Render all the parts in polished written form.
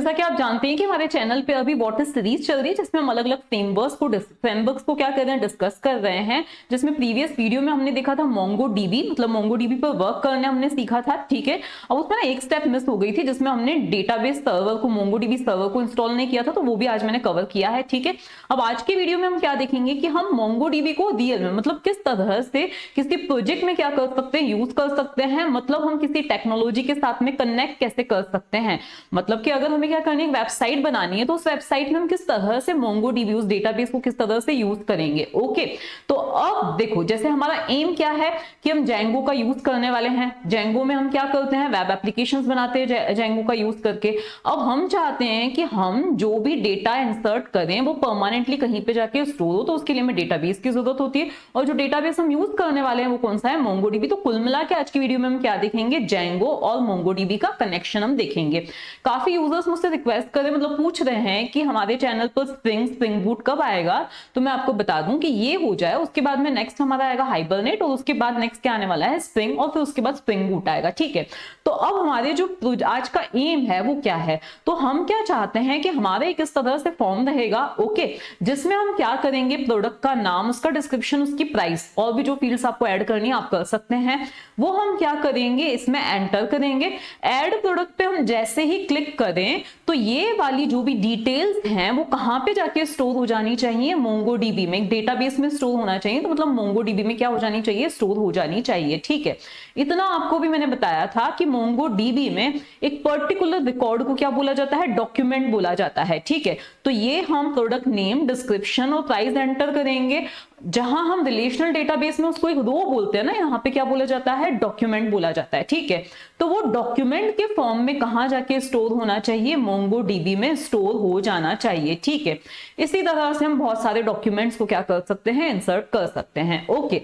जैसा कि आप जानते हैं कि हमारे चैनल पे अभी व्हाट इज सीरीज चल रही है, जिसमें हम अलग अलग फ्रेमवर्क्स को क्या कर रहे हैं, डिस्कस कर रहे हैं। जिसमें प्रीवियस वीडियो में हमने देखा था मोंगोडीबी, मतलब मोंगोडीबी पर वर्क करने हमने सीखा था, ठीक है। अब उसमें ना एक स्टेप मिस हो गई थी, जिसमें हमने डेटाबेस सर्वर को, मोंगोडीबी सर्वर को इंस्टॉल नहीं किया था, तो वो भी आज मैंने कवर किया है, ठीक है। अब आज की वीडियो में हम क्या देखेंगे कि हम मोंगोडीबी को रियल में, मतलब किस तरह से किसी प्रोजेक्ट में क्या कर सकते हैं, यूज कर सकते हैं, मतलब हम किसी टेक्नोलॉजी के साथ में कनेक्ट कैसे कर सकते हैं। मतलब कि अगर हमें क्या करनी है, वेबसाइट बनानी है, तो उस वेबसाइट में हम किस तरह से मोंगोडीबी, उस डेटाबेस को किस तरह से यूज करेंगे। ओके, तो अब देखो, जैसे हमारा एम क्या है कि हम जेंगो का यूज करने वाले हैं। जेंगो में हम क्या करते हैं, वेब एप्लीकेशंस बनाते हैं जेंगो का यूज करके। अब हम चाहते हैं कि हम जो भी डेटा इंसर्ट करें वो परमानेंटली कहीं पे जाके स्टोर हो, तो उसके लिए हमें डेटाबेस की जरूरत होती है। और जो डेटाबेस हम यूज करने वाले हैं वो कौन सा है, मोंगोडीबी। तो कुल मिला के आज की वीडियो में हम क्या देखेंगे, जेंगो और मोंगोडीबी का कनेक्शन हम देखेंगे। काफी यूजर्स मुझसे रिक्वेस्ट कर रहे, मतलब पूछ रहे हैं कि हमारे चैनल पर स्प्रिंग बूट कब आएगा। तो मैं आपको बता दूं कि ये हो जाए, उसके बाद में नेक्स्ट हमारा आएगा हाइबरनेट, और उसके बाद नेक्स्ट क्या आने वाला है, स्प्रिंग, और फिर उसके बाद स्प्रिंग बूट आएगा, ठीक है। तो अब हमारे जो आज का एम है वो क्या है, तो हम क्या चाहते हैं कि हमारा एक इस तरह से फॉर्म रहेगा, ओके, जिसमें हम क्या करेंगे, प्रोडक्ट का नाम, उसका डिस्क्रिप्शन, उसकी प्राइस, और भी जो फील्ड्स आपको ऐड करनी है आप कर सकते हैं, वो हम क्या करेंगे, इसमें एंटर करेंगे। ऐड प्रोडक्ट पे हम जैसे ही क्लिक करें तो ये वाली जो भी डिटेल्स हैं वो कहां पे जाके स्टोर हो जानी चाहिए, मोंगोडीबी में, डेटाबेस में स्टोर होना चाहिए। तो मतलब मोंगोडीबी में क्या हो जानी चाहिए, स्टोर हो जानी चाहिए, ठीक है। इतना आपको भी मैंने बताया था कि मोंगोडीबी में एक पर्टिकुलर रिकॉर्ड को क्या बोला जाता है, डॉक्यूमेंट बोला जाता है, ठीक है। तो ये हम प्रोडक्ट नेम, डिस्क्रिप्शन और प्राइस एंटर करेंगे। जहां हम रिलेशनल डेटाबेस में उसको एक रो बोलते हैं ना, यहाँ पे क्या बोला जाता है, डॉक्यूमेंट बोला जाता है, ठीक है। तो वो डॉक्यूमेंट के फॉर्म में कहां जाके स्टोर होना चाहिए, मोंगोडीबी में स्टोर हो जाना चाहिए, ठीक है। इसी तरह से हम बहुत सारे डॉक्यूमेंट्स को क्या कर सकते हैं, इंसर्ट कर सकते हैं, ओके।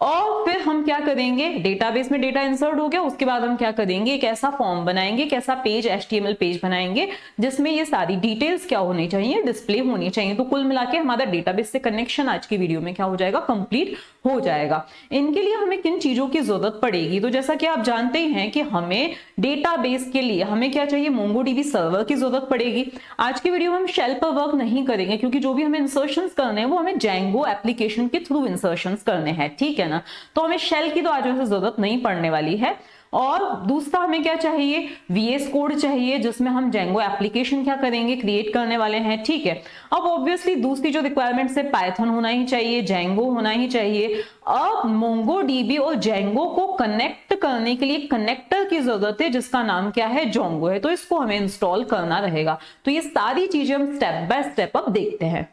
और फिर हम क्या करेंगे, डेटाबेस में डेटा इंसर्ट हो गया, उसके बाद हम क्या करेंगे, एक ऐसा फॉर्म बनाएंगे, एक ऐसा पेज, HTML पेज बनाएंगे जिसमें ये सारी डिटेल्स क्या होनी चाहिए, डिस्प्ले होनी चाहिए। तो कुल मिला के हमारा डेटाबेस से कनेक्शन आज की वीडियो में क्या हो जाएगा, कंप्लीट हो जाएगा। इनके लिए हमें किन चीजों की जरूरत पड़ेगी, तो जैसा कि आप जानते हैं कि हमें डेटाबेस के लिए हमें क्या चाहिए, मोंगोडीबी सर्वर की जरूरत पड़ेगी। आज की वीडियो में हम शेल पर वर्क नहीं करेंगे, क्योंकि जो भी हमें इंसर्शंस करने हैं वो हमें जेंगो एप्लीकेशन के थ्रू इंसर्शंस करने हैं, ठीक है ना। तो हमें शेल की तो आज वैसे जरूरत नहीं पड़ने वाली है। और दूसरा हमें क्या चाहिए, VS कोड चाहिए, जिसमें हम जेंगो एप्लीकेशन क्या करेंगे, क्रिएट करने वाले हैं, ठीक है। अब ऑब्वियसली दूसरी जो रिक्वायरमेंट है, पाइथन होना ही चाहिए, जेंगो होना ही चाहिए। अब मोंगोडीबी और जेंगो को कनेक्ट करने के लिए कनेक्टर की जरूरत है, जिसका नाम क्या है, जोंगो है। तो इसको हमें इंस्टॉल करना रहेगा। तो ये सारी चीजें हम स्टेप बाय स्टेप अब देखते हैं।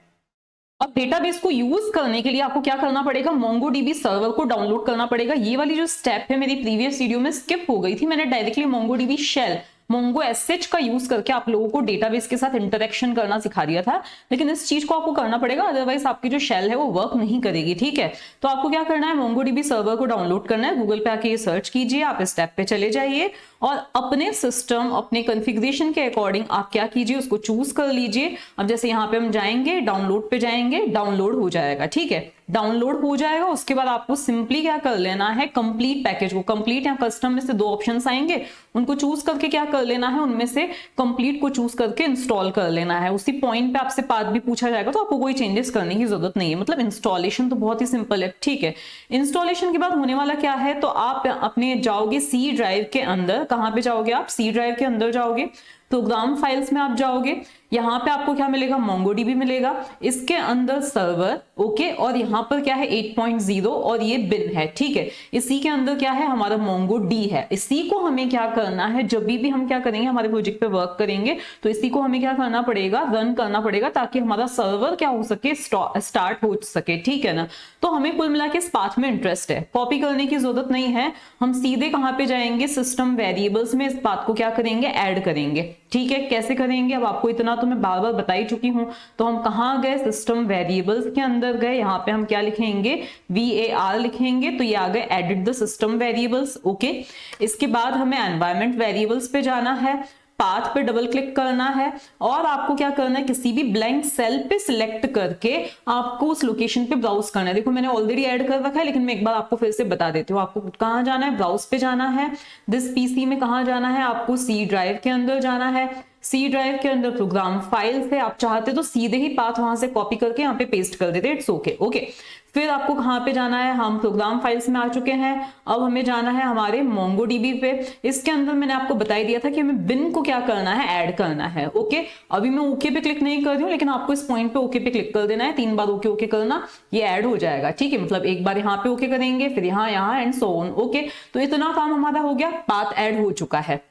अब डेटाबेस को यूज करने के लिए आपको क्या करना पड़ेगा, मोंगोडीबी सर्वर को डाउनलोड करना पड़ेगा। ये वाली जो स्टेप है मेरी प्रीवियस वीडियो में स्किप हो गई थी, मैंने directly MongoDB shell, Mongo SH का यूज करके आप लोगों को डेटाबेस के साथ इंटरेक्शन करना सिखा दिया था। लेकिन इस चीज को आपको करना पड़ेगा, अदरवाइज आपकी जो शेल है वो वर्क नहीं करेगी, ठीक है। तो आपको क्या करना है, मोंगोडीबी सर्वर को डाउनलोड करना है। गूगल पे आके ये सर्च कीजिए, आप इस स्टेप पे चले जाइए और अपने सिस्टम, अपने कॉन्फ़िगरेशन के अकॉर्डिंग आप क्या कीजिए, उसको चूज कर लीजिए। अब जैसे यहाँ पे हम जाएंगे, डाउनलोड पे जाएंगे, डाउनलोड हो जाएगा, ठीक है। डाउनलोड हो जाएगा, उसके बाद आपको सिंपली क्या कर लेना है, कंप्लीट पैकेज को, कंप्लीट या कस्टम में से दो ऑप्शंस आएंगे, उनको चूज करके क्या कर लेना है, उनमें से कंप्लीट को चूज करके इंस्टॉल कर लेना है। उसी पॉइंट पे आपसे पाथ भी पूछा जाएगा, तो आपको कोई चेंजेस करने की जरूरत नहीं है। मतलब इंस्टॉलेशन तो बहुत ही सिंपल है, ठीक है। इंस्टॉलेशन के बाद होने वाला क्या है, तो आप अपने जाओगे सी ड्राइव के अंदर। कहां पे जाओगे आप, सी ड्राइव के अंदर जाओगे, प्रोग्राम फाइल्स में आप जाओगे। यहाँ पे आपको क्या मिलेगा, मोंगोडीबी मिलेगा, इसके अंदर सर्वर, ओके, और यहाँ पर क्या है 8.0 और ये बिन है, ठीक है। इसी के अंदर क्या है, हमारा मोंगोडी है। इसी को हमें क्या करना है, जब भी हम क्या करेंगे, हमारे प्रोजेक्ट पे वर्क करेंगे, तो इसी को हमें क्या करना पड़ेगा, रन करना पड़ेगा, ताकि हमारा सर्वर क्या हो सके, स्टार्ट हो सके, ठीक है ना। तो हमें कुल मिला के इस पाथ में इंटरेस्ट है, कॉपी करने की जरूरत नहीं है। हम सीधे कहाँ पे जाएंगे, सिस्टम वेरिएबल्स में इस पाथ को क्या करेंगे, ऐड करेंगे, ठीक है। कैसे करेंगे, अब आपको इतना तो मैं बार बार बता ही चुकी हूं। तो हम कहां गए, सिस्टम वेरिएबल्स के अंदर गए, यहाँ पे हम क्या लिखेंगे, VAR लिखेंगे, तो ये आ गए edit the system variables, okay. इसके बाद हमें एनवायरमेंट वेरिएबल्स पे जाना है, पाथ पे डबल क्लिक करना है, और आपको क्या करना है, किसी भी ब्लैंक सेल पे सिलेक्ट करके आपको उस लोकेशन पे ब्राउज करना है। देखो मैंने ऑलरेडी ऐड कर रखा है, लेकिन मैं एक बार आपको फिर से बता देती हूँ। आपको कहाँ जाना है, ब्राउज पे जाना है, दिस PC में कहाँ जाना है, आपको सी ड्राइव के अंदर जाना है, सी ड्राइव के अंदर प्रोग्राम फाइल्स है, आप चाहते तो सीधे ही पाथ वहां से कॉपी करके यहाँ पे पेस्ट कर देते, इट्स ओके। ओके, फिर आपको कहाँ पे जाना है, हम प्रोग्राम फाइल्स में आ चुके हैं, अब हमें जाना है हमारे MongoDB पे। इसके अंदर मैंने आपको बता ही दिया था कि हमें बिन को क्या करना है, ऐड करना है। ओके, अभी मैं ओके पे क्लिक नहीं कर रही हूँ, लेकिन आपको इस पॉइंट पे ओके पे क्लिक कर देना है, 3 बार ओके ओके करना, ये ऐड हो जाएगा। ठीक है, मतलब एक बार यहाँ पे ओके करेंगे, फिर यहाँ एंड सो ऑन। ओके, तो इतना काम हमारा हो गया, पाथ ऐड हो चुका है।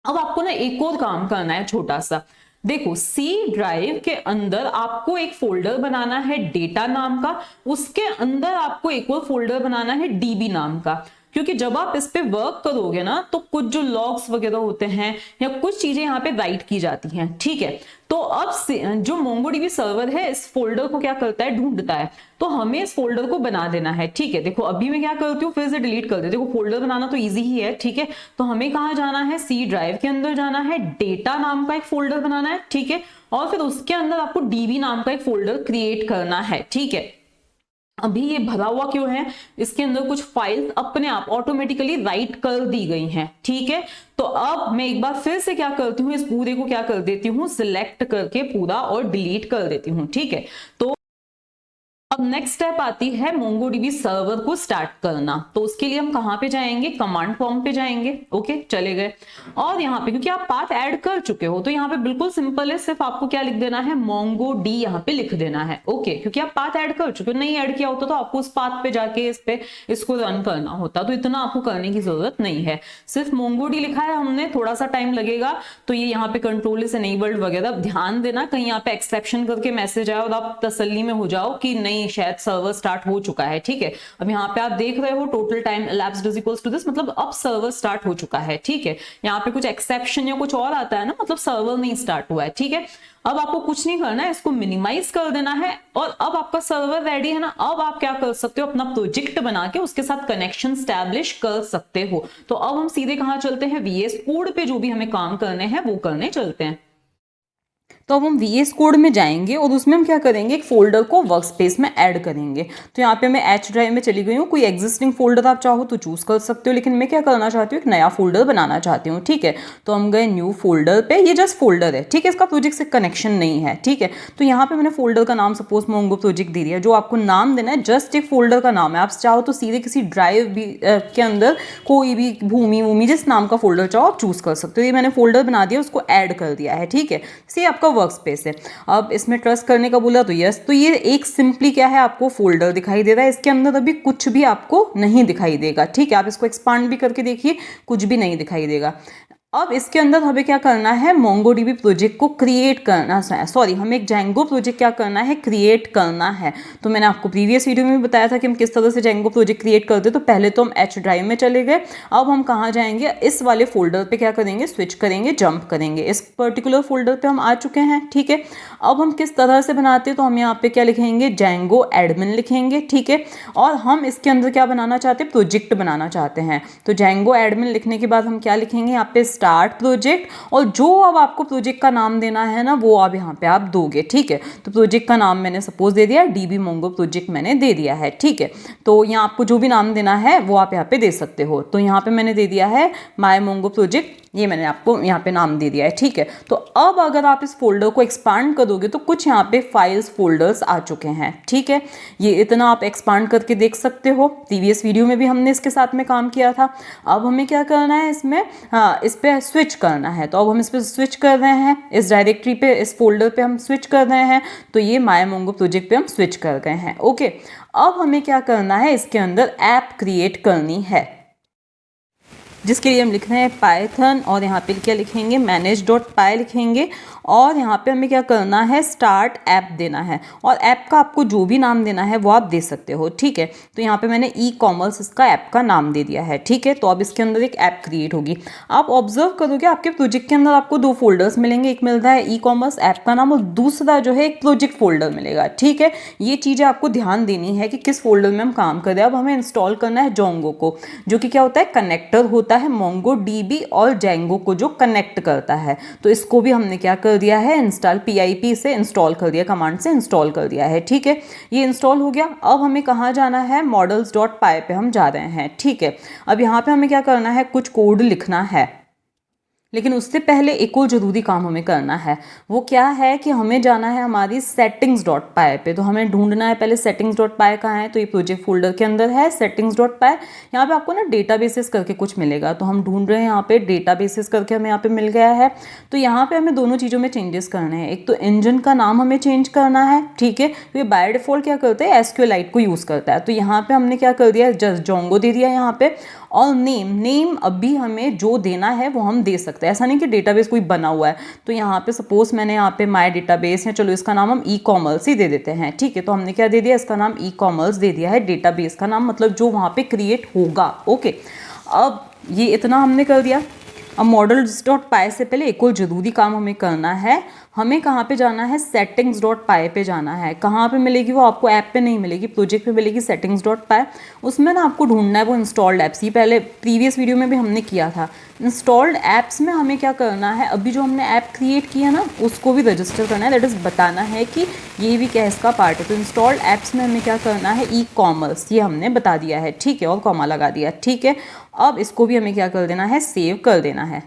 अब आपको ना एक और काम करना है छोटा सा। देखो, सी ड्राइव के अंदर आपको एक फोल्डर बनाना है डेटा नाम का, उसके अंदर आपको एक और फोल्डर बनाना है डीबी नाम का, क्योंकि जब आप इस पे वर्क करोगे ना तो कुछ जो लॉग्स वगैरह होते हैं या कुछ चीजें यहाँ पे राइट की जाती हैं। ठीक है, तो अब जो MongoDB सर्वर है इस फोल्डर को क्या करता है, ढूंढता है, तो हमें इस फोल्डर को बना देना है। ठीक है, देखो अभी मैं क्या करती हूँ, फिर से डिलीट कर देती हूँ। देखो फोल्डर बनाना तो इजी ही है। ठीक है, तो हमें कहाँ जाना है, सी ड्राइव के अंदर जाना है, डेटा नाम का एक फोल्डर बनाना है। ठीक है, और फिर उसके अंदर आपको डीबी नाम का एक फोल्डर क्रिएट करना है। ठीक है, अभी ये भरा हुआ क्यों है, इसके अंदर कुछ फाइल्स अपने आप ऑटोमेटिकली राइट कर दी गई हैं। ठीक है, तो अब मैं एक बार फिर से क्या करती हूँ, इस पूरे को क्या कर देती हूँ, सिलेक्ट करके पूरा और डिलीट कर देती हूँ। ठीक है, तो अब नेक्स्ट स्टेप आती है MongoDB सर्वर को स्टार्ट करना। तो उसके लिए हम कहां पे जाएंगे, कमांड प्रॉम्प्ट पे जाएंगे। ओके, चले गए, और यहाँ पे क्योंकि आप पाथ ऐड कर चुके हो तो यहाँ पे बिल्कुल सिंपल है, सिर्फ आपको क्या लिख देना है, MongoD यहाँ पे लिख देना है। ओके, क्योंकि आप पाथ ऐड कर चुके हो, नहीं ऐड किया होता तो आपको उस पाथ पे जाके इसको रन करना होता, तो इतना आपको करने की जरूरत नहीं है। सिर्फ MongoD लिखा है हमने, थोड़ा सा टाइम लगेगा, तो ये यहाँ पे कंट्रोल इज एनेबल्ड वगैरह ध्यान देना, कहीं यहाँ पे एक्सेप्शन करके मैसेज आए और आप तसल्ली में हो जाओ कि नहीं शायद सर्वर स्टार्ट हो चुका है। ठीक है, अब यहाँ पे आप देख रहे हो total time elapsed is equals to this, मतलब अब सर्वर स्टार्ट हो चुका है। ठीक है, यहाँ पे कुछ एक्सेप्शन या कुछ और आता है ना, मतलब सर्वर नहीं स्टार्ट हुआ है। ठीक है, अब आपको कुछ नहीं करना है, इसको मिनिमाइज कर देना है, और अब आपका सर्वर रेडी है ना। अब आप क्या कर सकते हो, अपना प्रोजेक्ट बना के उसके साथ कनेक्शन स्टैब्लिश कर सकते हो। तो अब हम सीधे कहां चलते हैं, VS कोड पे जो भी हमें काम करने हैं वो करने चलते हैं। तो अब हम VS कोड में जाएंगे और उसमें हम क्या करेंगे, एक फोल्डर को वर्कस्पेस में ऐड करेंगे। तो यहाँ पे मैं H ड्राइव में चली गई हूँ, कोई एग्जिस्टिंग फोल्डर आप चाहो तो चूज कर सकते हो, लेकिन मैं क्या करना चाहती हूँ, एक नया फोल्डर बनाना चाहती हूँ। ठीक है, तो हम गए न्यू फोल्डर पे, ये जस्ट फोल्डर है। ठीक है, इसका प्रोजेक्ट से कनेक्शन नहीं है। ठीक है, तो यहाँ पे मैंने फोल्डर का नाम सपोज मोंगो प्रोजेक्ट दे दिया। जो आपको नाम देना है जस्ट एक फोल्डर का नाम है, आप चाहो तो सीधे किसी ड्राइव भी के अंदर कोई भी भूमि जिस नाम का फोल्डर चाहो आप चूज कर सकते हो। ये मैंने फोल्डर बना दिया, उसको ऐड कर दिया है। ठीक है, ये आपका वर्क स्पेस है। अब इसमें ट्रस्ट करने का बोला तो यस, तो ये एक सिंपली क्या है, आपको फोल्डर दिखाई दे रहा है, इसके अंदर अभी कुछ भी आपको नहीं दिखाई देगा। ठीक है, आप इसको एक्सपांड भी करके देखिए, कुछ भी नहीं दिखाई देगा। अब इसके अंदर हमें क्या करना है, MongoDB प्रोजेक्ट को क्रिएट करना है, सॉरी हमें एक Django प्रोजेक्ट क्या करना है, क्रिएट करना है। तो मैंने आपको प्रीवियस वीडियो में भी बताया था कि हम किस तरह से Django प्रोजेक्ट क्रिएट करते। तो पहले तो हम H ड्राइव में चले गए, अब हम कहाँ जाएंगे, इस वाले फोल्डर पे क्या करेंगे, स्विच करेंगे, जंप करेंगे, इस पर्टिकुलर फोल्डर पे हम आ चुके हैं। ठीक है, अब हम किस तरह से बनाते हैं, तो हम यहाँ पे क्या लिखेंगे, Django एडमिन लिखेंगे। ठीक है, और हम इसके अंदर क्या बनाना चाहते हैं, प्रोजेक्ट बनाना चाहते हैं। तो Django एडमिन लिखने के बाद हम क्या लिखेंगे, यहाँ पे स्टार्ट प्रोजेक्ट, और जो अब आपको प्रोजेक्ट का नाम देना है ना वो अब यहाँ पे आप दोगे। ठीक है, तो प्रोजेक्ट का नाम मैंने सपोज दे दिया DB Mongo प्रोजेक्ट मैंने दे दिया है। ठीक है, तो यहाँ आपको जो भी नाम देना है वो आप यहाँ पे दे सकते हो। तो यहाँ पे मैंने दे दिया है माय मोंगो प्रोजेक्ट, ये मैंने आपको यहाँ पे नाम दे दिया है। ठीक है, तो अब अगर आप इस फोल्डर को एक्सपांड करोगे तो कुछ यहाँ पे फाइल्स फोल्डर्स आ चुके हैं। ठीक है, ये इतना आप एक्सपांड करके देख सकते हो, प्रीवियस वीडियो में भी हमने इसके साथ में काम किया था। अब हमें क्या करना है, इसमें इस पे स्विच करना है। तो अब हम इस पे स्विच कर रहे हैं, इस डायरेक्टरी पे, इस फोल्डर पे हम स्विच कर रहे हैं। तो ये माय मोंगो प्रोजेक्ट पे हम स्विच कर गए हैं। ओके, अब हमें क्या करना है, इसके अंदर ऐप क्रिएट करनी है, जिसके लिए हम लिख रहे हैं पाइथन, और यहाँ पे क्या लिखेंगे, manage.py लिखेंगे, और यहाँ पे हमें क्या करना है, स्टार्ट ऐप देना है, और ऐप का आपको जो भी नाम देना है वो आप दे सकते हो। ठीक है, तो यहाँ पे मैंने ई-कॉमर्स इसका ऐप का नाम दे दिया है। ठीक है, तो अब इसके अंदर एक ऐप क्रिएट होगी। आप ऑब्जर्व करोगे आपके प्रोजेक्ट के अंदर आपको 2 फोल्डर्स मिलेंगे, एक मिल रहा है ई-कॉमर्स ऐप का नाम, और दूसरा जो है एक प्रोजेक्ट फोल्डर मिलेगा। ठीक है, ये चीज़ें आपको ध्यान देनी है कि किस फोल्डर में हम काम कर रहे हैं। अब हमें इंस्टॉल करना है Django को, जो कि क्या होता है, कनेक्टर होता है MongoDB और Django को जो कनेक्ट करता है। तो इसको भी हमने क्या कर दिया है, इंस्टॉल PIP से इंस्टॉल कर दिया, कमांड से इंस्टॉल कर दिया है। ठीक है, ये इंस्टॉल हो गया। अब हमें कहाँ जाना है, models.py पे हम जा रहे हैं। ठीक है, अब यहाँ पे हमें क्या करना है, कुछ कोड लिखना है। लेकिन उससे पहले एक और ज़रूरी काम हमें करना है। वो क्या है कि हमें जाना है हमारी settings.py पे। तो हमें ढूंढना है पहले settings.py कहाँ है, तो ये प्रोजेक्ट फोल्डर के अंदर है settings.py। यहाँ पे आपको ना डेटाबेसेस करके कुछ मिलेगा, तो हम ढूंढ रहे हैं यहाँ पे डेटाबेसेस करके हमें यहाँ पे मिल गया है। तो यहाँ पे हमें दोनों चीज़ों में चेंजेस करने हैं। एक तो इंजन का नाम हमें चेंज करना है, ठीक है। तो ये बाय डिफॉल्ट क्या करता है, SQLite को यूज़ करता है। तो यहाँ पे हमने क्या कर दिया, जस्ट जोंगो दे दिया यहाँ पे। और नेम अभी हमें जो देना है वो हम दे सकते हैं, ऐसा नहीं कि डेटाबेस कोई बना हुआ है। तो यहाँ पे सपोज मैंने यहाँ पे माय डेटाबेस है, चलो इसका नाम हम ई कॉमर्स ही दे देते हैं, ठीक है। तो हमने क्या दे दिया, इसका नाम ई कॉमर्स दे दिया है, डेटाबेस का नाम मतलब जो वहाँ पे क्रिएट होगा, ओके। अब ये इतना हमने कर दिया। अब models.py से पहले एक और ज़रूरी काम हमें करना है। हमें कहाँ पे जाना है, settings.py पे जाना है। कहाँ पे मिलेगी वो, आपको ऐप पे नहीं मिलेगी, प्रोजेक्ट पे मिलेगी settings.py। उसमें ना आपको ढूंढना है वो इंस्टॉल्ड ऐप्स। ये पहले प्रीवियस वीडियो में भी हमने किया था। इंस्टॉल्ड ऐप्स में हमें क्या करना है, अभी जो हमने ऐप क्रिएट किया ना उसको भी रजिस्टर करना है, दैट इज़ बताना है कि ये भी क्या इसका पार्ट है। तो इंस्टॉल्ड ऐप्स में हमें क्या करना है, ई कॉमर्स, ये हमने बता दिया है, ठीक है, और कॉमा लगा दिया, ठीक है। अब इसको भी हमें क्या कर देना है, सेव कर देना है।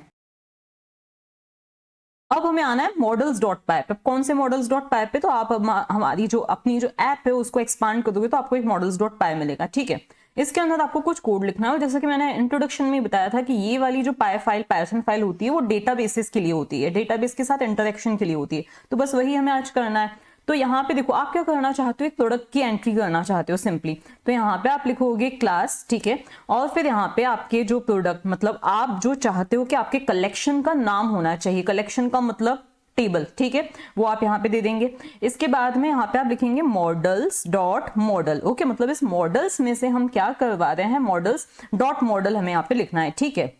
अब हमें आना है models.py पे। कौन से models.py पे, तो आप हमारी जो अपनी जो ऐप है उसको एक्सपांड कर दोगे तो आपको एक models.py मिलेगा, ठीक है। इसके अंदर आपको कुछ कोड लिखना है, और जैसे कि मैंने इंट्रोडक्शन में बताया था कि ये वाली जो पाई फाइल, पाइथन फाइल होती है वो डेटाबेसेस के लिए होती है, डेटाबेस के साथ इंटरेक्शन के लिए होती है। तो बस वही हमें आज करना है। तो यहाँ पे देखो, आप क्या करना चाहते हो, एक प्रोडक्ट की एंट्री करना चाहते हो सिंपली। तो यहाँ पे आप लिखोगे क्लास, ठीक है। और फिर यहाँ पे आपके जो प्रोडक्ट, मतलब आप जो चाहते हो कि आपके कलेक्शन का नाम होना चाहिए, कलेक्शन का मतलब टेबल, ठीक है, वो आप यहाँ पे दे देंगे। इसके बाद में यहाँ पे आप लिखेंगे मॉडल्स डॉट मॉडल, ओके। मतलब इस मॉडल्स में से हम क्या करवा रहे हैं, मॉडल्स डॉट मॉडल हमें यहाँ पे लिखना है, ठीक है।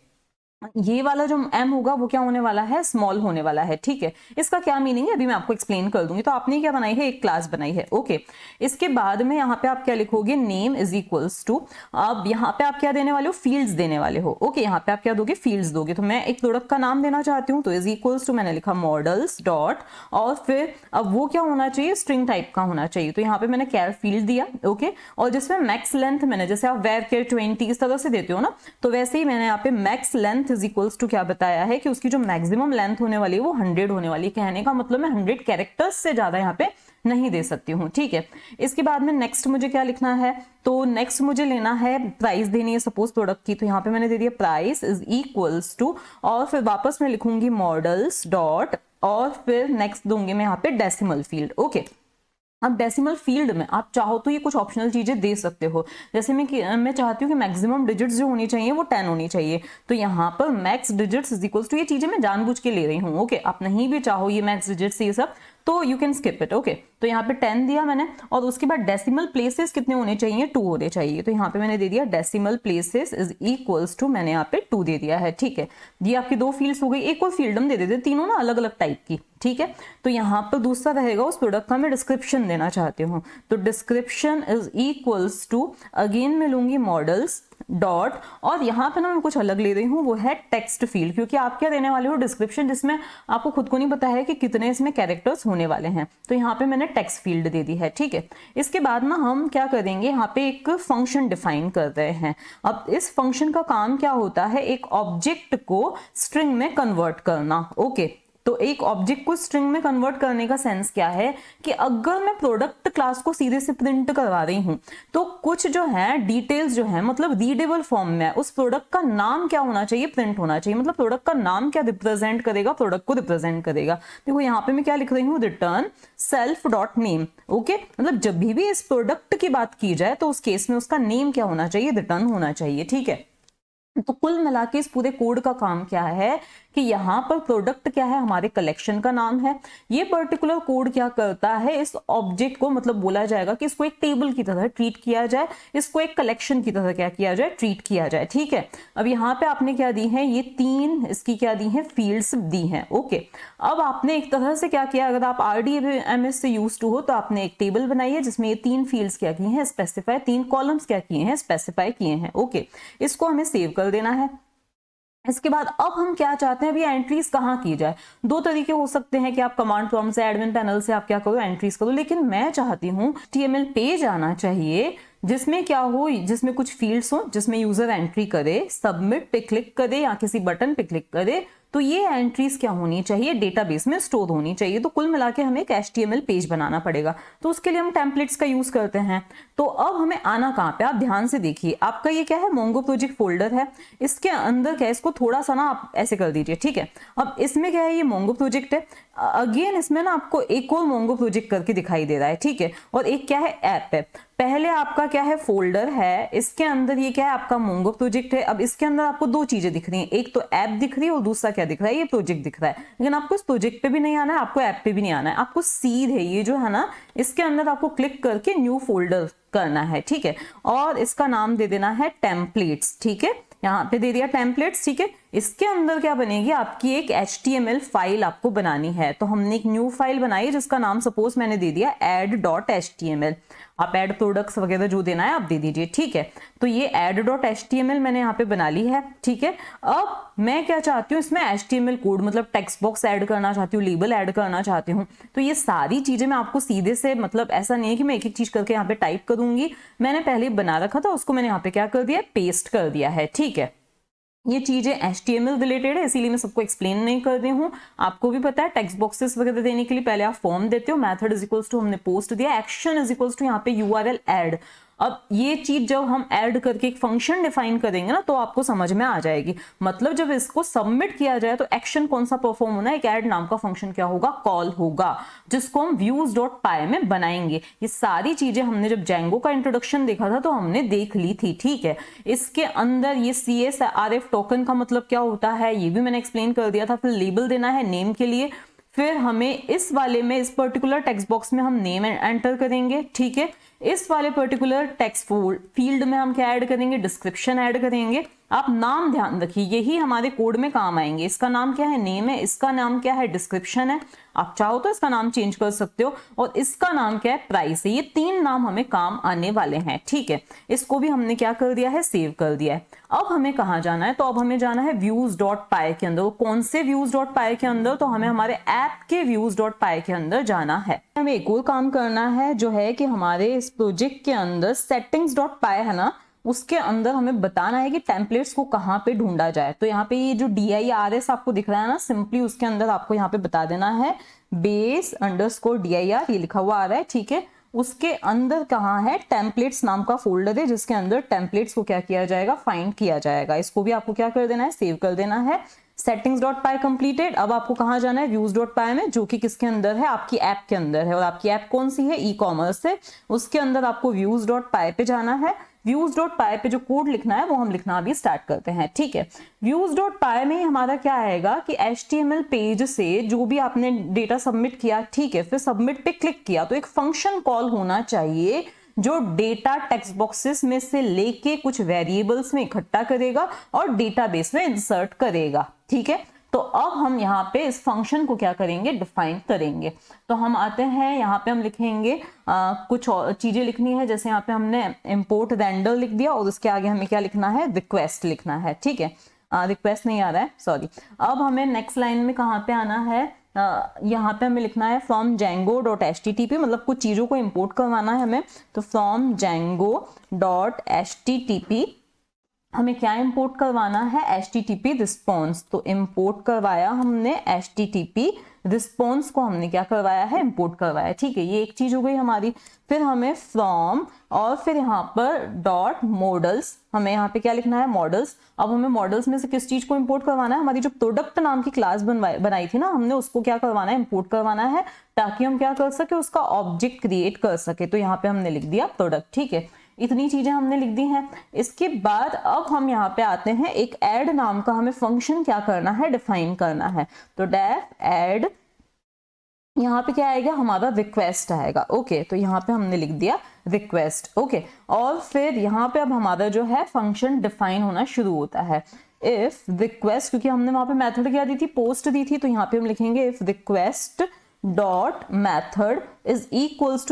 ये वाला जो m होगा वो क्या होने वाला है, स्मॉल होने वाला है, ठीक है। इसका क्या मीनिंग है अभी मैं आपको एक्सप्लेन कर दूंगी। तो आपने क्या बनाई है, एक क्लास बनाई है, ओके। इसके बाद में यहाँ पे आप क्या लिखोगे, नेम इज इक्वल्स टू, अब यहाँ पे आप क्या देने वाले हो, फील्ड्स देने वाले हो, ओके। यहाँ पे आप क्या दोगे, फील्ड्स दोगे। तो मैं एक प्रोडक्ट का नाम देना चाहती हूँ, तो इज इक्वल्स टू मैंने लिखा मॉडल्स डॉट, और फिर अब वो क्या होना चाहिए, स्ट्रिंग टाइप का होना चाहिए। तो यहाँ पे मैंने कैर फील्ड दिया, ओके। और जिसमें मैक्स लेंथ मैंने, जैसे आप वेर केयर 20 इस तरह से देते हो ना, तो वैसे ही मैंने यहाँ पे max length is equals to क्या बताया है कि उसकी जो मैक्सिमम लेंथ होने वाली है वो 100 होने वाली है। कहने का मतलब मैं 100 कैरेक्टर्स से ज्यादा यहाँ पे नहीं दे सकती हूँ, ठीक है। इसके बाद में नेक्स्ट मुझे क्या लिखना है, तो नेक्स्ट मुझे लेना है, प्राइस देनी है सपोज प्रोडक्ट की। तो यहाँ पे मैंने दे दिया प्राइस इज इक्वल्स टू, और फिर वापस मैं लिखूंगी मॉडल्स डॉट, और फिर नेक्स्ट दूंगी मैं यहाँ पे डेसिमल फील्ड, ओके। अब डेसिमल फील्ड में आप चाहो तो ये कुछ ऑप्शनल चीजें दे सकते हो, जैसे मैं चाहती हूँ कि मैक्सिमम डिजिट्स जो होनी चाहिए वो 10 होनी चाहिए। तो यहाँ पर max digits is equals to, ये चीजें मैं जानबूझ के ले रही हूँ, ओके। आप नहीं भी चाहो ये मैक्स डिजिट्स ये सब, तो you can skip it, okay. तो यहाँ पे 10 दिया मैंने, और उसके बाद डेसिमल प्लेसेस कितने होने चाहिए, 2 होने चाहिए। तो यहाँ पे मैंने दे दिया decimal places is equals to, मैंने यहाँ पे 2 दे दिया है, ठीक है। ये आपकी 2 फील्ड्स हो गई। एक और फील्ड हम दे देते, तीनों ना अलग अलग टाइप की, ठीक है। तो यहाँ पर दूसरा रहेगा, उस प्रोडक्ट का मैं डिस्क्रिप्शन देना चाहती हूँ, तो description is equals to, again मैं लूंगी मॉडल्स डॉट, और यहाँ पे ना मैं कुछ अलग ले रही हूँ, वो है टेक्स्ट फील्ड, क्योंकि आप क्या देने वाले हो, डिस्क्रिप्शन, जिसमें आपको खुद को नहीं पता है कि कितने इसमें कैरेक्टर्स होने वाले हैं। तो यहाँ पे मैंने टेक्स्ट फील्ड दे दी है, ठीक है। इसके बाद ना हम क्या करेंगे, यहाँ पे एक फंक्शन डिफाइन कर रहे हैं। अब इस फंक्शन का काम क्या होता है, एक ऑब्जेक्ट को स्ट्रिंग में कन्वर्ट करना, ओके। तो एक ऑब्जेक्ट को स्ट्रिंग में कन्वर्ट करने का सेंस क्या है कि अगर मैं प्रोडक्ट क्लास को सीधे से प्रिंट करवा रही हूं, तो कुछ जो है डिटेल्स जो है, मतलब रीडेबल फॉर्म में उस प्रोडक्ट का नाम क्या होना चाहिए, प्रिंट होना चाहिए। मतलब प्रोडक्ट का नाम क्या रिप्रेजेंट करेगा, प्रोडक्ट को रिप्रेजेंट करेगा। देखो यहाँ पे मैं क्या लिख रही हूँ, return self dot name, okay. मतलब जब भी इस प्रोडक्ट की बात की जाए तो उस केस में उसका नेम क्या होना चाहिए, रिटर्न होना चाहिए, ठीक है। तो कुल मिला के इस पूरे कोड का काम क्या है कि यहाँ पर प्रोडक्ट क्या है, हमारे कलेक्शन का नाम है। ये पर्टिकुलर कोड क्या करता है, इस ऑब्जेक्ट को, मतलब बोला जाएगा कि इसको एक टेबल की तरह ट्रीट किया जाए, इसको एक कलेक्शन की तरह क्या किया जाए, ट्रीट किया जाए, ठीक है। अब यहाँ पे आपने क्या दी है, ये 3 इसकी क्या दी है, फील्ड्स दी हैं, ओके। अब आपने एक तरह से क्या किया, अगर आप RDMS से यूज टू हो तो आपने एक टेबल बनाई है जिसमें ये 3 फील्ड्स क्या की हैं, स्पेसिफाई, 3 कॉलम्स क्या किए हैं, स्पेसिफाई किए हैं, ओके। इसको हमें सेव कर देना है। इसके बाद अब हम क्या चाहते हैं, अभी एंट्रीज कहाँ की जाए। 2 तरीके हो सकते हैं कि आप कमांड प्रॉम्प्ट से, एडमिन पैनल से आप क्या करो, एंट्रीज करो, लेकिन मैं चाहती हूँ HTML पेज आना चाहिए जिसमें क्या हो, जिसमें कुछ फील्ड्स हो, जिसमें यूजर एंट्री करे, सबमिट पे क्लिक करे या किसी बटन पे क्लिक करे, तो ये एंट्रीज क्या होनी चाहिए, डेटाबेस में स्टोर होनी चाहिए। तो कुल मिला के हमें एक HTML पेज बनाना पड़ेगा, तो उसके लिए हम टेम्पलेट्स का यूज करते हैं। तो अब हमें आना कहाँ पे, आप ध्यान से देखिए, आपका ये क्या है, मोंगो प्रोजेक्ट फोल्डर है, इसके अंदर क्या है, इसको थोड़ा सा ना आप ऐसे कर दीजिए, ठीक है। अब इसमें क्या है, ये मोंगो प्रोजेक्ट है, अगेन इसमें ना आपको एक और मोंगो प्रोजेक्ट करके दिखाई दे रहा है, ठीक है, और एक क्या है, ऐप है। पहले आपका क्या है, फोल्डर है, इसके अंदर ये क्या है, आपका मोंगो प्रोजेक्ट है। अब इसके अंदर आपको दो चीजें दिख रही हैं, एक तो ऐप दिख रही है और दूसरा क्या दिख रहा है, ये प्रोजेक्ट दिख रहा है। लेकिन आपको इस प्रोजेक्ट पे भी नहीं आना है, आपको ऐप पे भी नहीं आना है, आपको सीधे ये जो है ना, इसके अंदर आपको क्लिक करके न्यू फोल्डर करना है, ठीक है, और इसका नाम दे देना है टेम्पलेट्स, ठीक है, यहाँ पे दे दिया टेम्पलेट्स, ठीक है। इसके अंदर क्या बनेगी, आपकी एक HTML फाइल आपको बनानी है। तो हमने एक न्यू फाइल बनाई जिसका नाम सपोज मैंने दे दिया add.html। आप ऐड प्रोडक्ट्स वगैरह जो देना है आप दे दीजिए, ठीक है। तो ये add.html मैंने यहाँ पे बना ली है, ठीक है। अब मैं क्या चाहती हूँ, इसमें HTML कोड मतलब टेक्स्ट बॉक्स ऐड करना चाहती हूँ, लेबल ऐड करना चाहती हूँ। तो ये सारी चीजें मैं आपको सीधे से, मतलब ऐसा नहीं है कि मैं एक एक चीज करके यहाँ पे टाइप करूंगी, मैंने पहले बना रखा था, उसको मैंने यहाँ पे क्या कर दिया, पेस्ट कर दिया है, ठीक है। ये चीजें HTML रिलेटेड है, इसीलिए मैं सबको एक्सप्लेन नहीं कर रही हूँ। आपको भी पता है टेक्स्ट बॉक्सेस वगैरह देने के लिए पहले आप फॉर्म देते हो, मेथड इज इक्वल्स टू हमने पोस्ट दिया, एक्शन इज इक्वल्स टू यहाँ पे URL ऐड। अब ये चीज जब हम ऐड करके एक फंक्शन डिफाइन करेंगे ना, तो आपको समझ में आ जाएगी। मतलब जब इसको सबमिट किया जाए तो एक्शन कौन सा परफॉर्म होना है, एक ऐड नाम का फंक्शन क्या होगा, कॉल होगा, जिसको हम views.py में बनाएंगे। ये सारी चीजें हमने जब जेंगो का इंट्रोडक्शन देखा था तो हमने देख ली थी, ठीक है। इसके अंदर ये CSRF टोकन का मतलब क्या होता है, ये भी मैंने एक्सप्लेन कर दिया था। फिर लेबल देना है नेम के लिए, फिर हमें इस वाले में, इस पर्टिकुलर टेक्स्ट बॉक्स में हम नेम एंटर करेंगे, ठीक है। इस वाले पर्टिकुलर टेक्स्ट फील्ड में हम क्या ऐड करेंगे, डिस्क्रिप्शन ऐड करेंगे। आप नाम ध्यान रखिए, यही हमारे कोड में काम आएंगे। इसका नाम क्या है, नेम है, इसका नाम क्या है, डिस्क्रिप्शन है। आप चाहो तो इसका नाम चेंज कर सकते हो, और इसका नाम क्या है, प्राइस है। ये तीन नाम हमें काम आने वाले हैं, ठीक है। इसको भी हमने क्या कर दिया है, सेव कर दिया है। अब हमें कहाँ जाना है, तो अब हमें जाना है views.py के अंदर। कौन से views.py के अंदर, तो हमें हमारे ऐप के views.py के अंदर जाना है। हमें एक और काम करना है, जो है कि हमारे इस प्रोजेक्ट के अंदर settings.py है ना, उसके अंदर हमें बताना है कि टेम्पलेट्स को कहाँ पे ढूंढा जाए। तो यहाँ पे ये जो DIRS आपको दिख रहा है ना, सिंपली उसके अंदर आपको यहाँ पे बता देना है base_dir, ये लिखा हुआ आ रहा है, ठीक है। उसके अंदर कहाँ है, टेम्पलेट्स नाम का फोल्डर है, जिसके अंदर टेम्पलेट्स को क्या किया जाएगा, फाइंड किया जाएगा। इसको भी आपको क्या कर देना है, सेव कर देना है। settings.py completed. अब आपको कहाँ जाना है, views.py में, जो कि किसके अंदर है, आपकी ऐप के अंदर है। और आपकी ऐप कौन सी है, ई-कॉमर्स है। उसके अंदर आपको views.py पे जाना है। views.py पे जो कोड लिखना है वो हम लिखना अभी स्टार्ट करते हैं, ठीक है। views.py में हमारा क्या आएगा कि HTML पेज से जो भी आपने डेटा सबमिट किया, ठीक है, फिर सबमिट पे क्लिक किया तो एक फंक्शन कॉल होना चाहिए जो डेटा टेक्स्ट बॉक्सेस में से लेके कुछ वेरिएबल्स में इकट्ठा करेगा और डेटाबेस में इंसर्ट करेगा, ठीक है। तो अब हम यहाँ पे इस फंक्शन को क्या करेंगे, डिफाइन करेंगे। तो हम आते हैं यहाँ पे, हम लिखेंगे कुछ और चीजें लिखनी है। जैसे यहाँ पे हमने इंपोर्ट रेंडर लिख दिया और उसके आगे हमें क्या लिखना है, रिक्वेस्ट लिखना है, ठीक है। रिक्वेस्ट नहीं आ रहा है, सॉरी। अब हमें नेक्स्ट लाइन में कहाँ पे आना है, यहाँ पे हमें लिखना है फ्रॉम django.http, मतलब कुछ चीजों को इंपोर्ट करवाना है हमें। तो फ्रॉम django.http हमें क्या इंपोर्ट करवाना है, HTTP रिस्पॉन्स। तो इंपोर्ट करवाया हमने HTTP रिस्पॉन्स को, हमने क्या करवाया है, इंपोर्ट करवाया, ठीक है। ये एक चीज हो गई हमारी। फिर हमें फ्रॉम और फिर यहाँ पर डॉट मॉडल्स, हमें यहाँ पे क्या लिखना है, मॉडल्स। अब हमें मॉडल्स में से किस चीज को इंपोर्ट करवाना है, हमारी जो प्रोडक्ट नाम की क्लास बनाई थी ना हमने, उसको क्या करवाना है, इंपोर्ट करवाना है, ताकि हम क्या कर सके, उसका ऑब्जेक्ट क्रिएट कर सके। तो यहाँ पे हमने लिख दिया प्रोडक्ट, ठीक है। इतनी चीजें हमने लिख दी हैं। इसके बाद अब हम यहाँ पे आते हैं, एक ऐड नाम का हमें फंक्शन क्या करना है, डिफाइन करना है। तो डेफ ऐड, यहाँ पे क्या आएगा, हमारा रिक्वेस्ट आएगा, ओके। तो यहाँ पे हमने लिख दिया रिक्वेस्ट, ओके। और फिर यहाँ पे अब हमारा जो है फंक्शन डिफाइन होना शुरू होता है। इफ रिक्वेस्ट, क्योंकि हमने वहां पे मेथड क्या दी थी, पोस्ट दी थी, तो यहाँ पे हम लिखेंगे if request dot method is equals